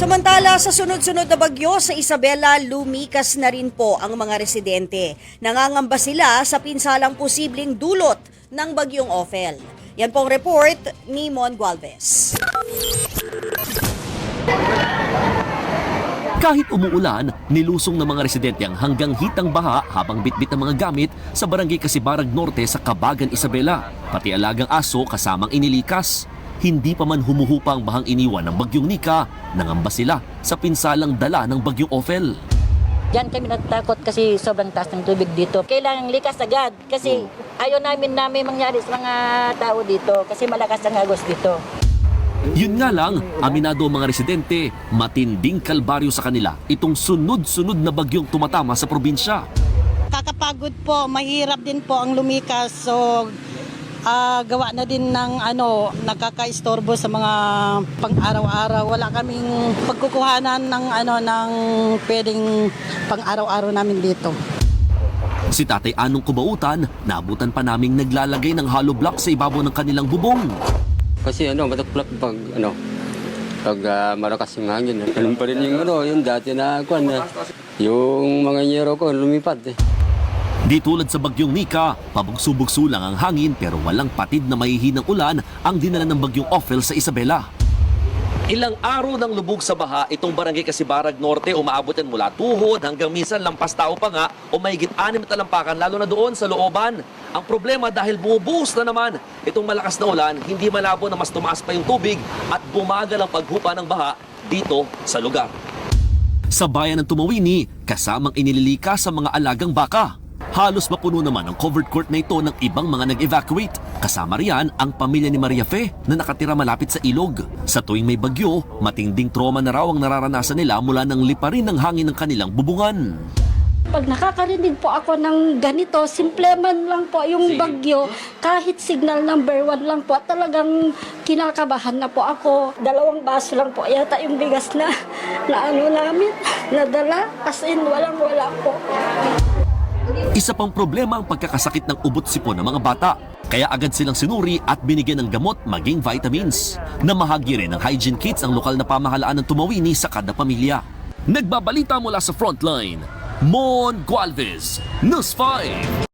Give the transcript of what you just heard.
Samantala, sa sunod-sunod na bagyo sa Isabela, lumikas na rin po ang mga residente. Nangangamba sila sa pinsalang posibleng dulot ng bagyong Ophel. Yan pong report ni Mon Gualvez. Kahit umuulan, nilusong ng mga residente ang hanggang hitang baha habang bitbit ng mga gamit sa barangay Kasibarag Norte sa Cabagan, Isabela. Pati alagang aso kasamang inilikas. Hindi pa man humuhupa ang bahang iniwan ng bagyong Nika, nangamba sila sa pinsalang dala ng bagyong Ophel. Diyan kami natatakot kasi sobrang taas ng tubig dito. Kailangan likas agad kasi ayaw namin mangyari sa mga tao dito kasi malakas ang agos dito. Yun nga lang, aminado ang mga residente, matinding kalbaryo sa kanila itong sunod-sunod na bagyong tumatama sa probinsya. Kakapagod po, mahirap din po ang lumikas. So gawa na din ng nakakaistorbo sa mga pang-araw-araw. Wala kaming pagkukuhanan ng pwedeng pang-araw-araw namin dito. Si Tatay Anong Kubautan, naabutan pa naming naglalagay ng hollow block sa ibabaw ng kanilang bubong. Kasi mataklap pag malakas yung hangin. Ganun pa rin yung dati na yung mga nyero ko lumipat eh. Di tulad sa bagyong Nika, pabugso-bugso lang ang hangin pero walang patid na mahihinang ulan ang dinala ng bagyong Ophel sa Isabela. Ilang araw ng lubog sa baha itong barangay Kasibarag Norte, umaabot yan mula tuhod hanggang minsan lampas tao pa nga o mahigit 6 na talampakan lalo na doon sa looban. Ang problema dahil bumubuhos na naman itong malakas na ulan, hindi malabo na mas tumaas pa yung tubig at bumagal ang paghupa ng baha dito sa lugar. Sa bayan ng Tumawini, kasamang inililika sa mga alagang baka. Halos mapuno naman ang covered court na ito ng ibang mga nag-evacuate. Kasama riyan ang pamilya ni Maria Fe na nakatira malapit sa ilog. Sa tuwing may bagyo, matinding trauma na raw ang nararanasan nila mula ng liparin ng hangin ng kanilang bubungan. Pag nakakarinig po ako ng ganito, simple man lang po yung bagyo, kahit signal number 1 lang po, talagang kinakabahan na po ako. 2 baso lang po yata yung bigas na namin, nadala, as in walang-wala po. Isa pang problema ang pagkakasakit ng ubot-sipon ng mga bata. Kaya agad silang sinuri at binigyan ng gamot maging vitamins. Namahagi rin ng hygiene kits ang lokal na pamahalaan ng Tumawini sa kada pamilya. Nagbabalita mula sa frontline, Mon Gualvez, News 5.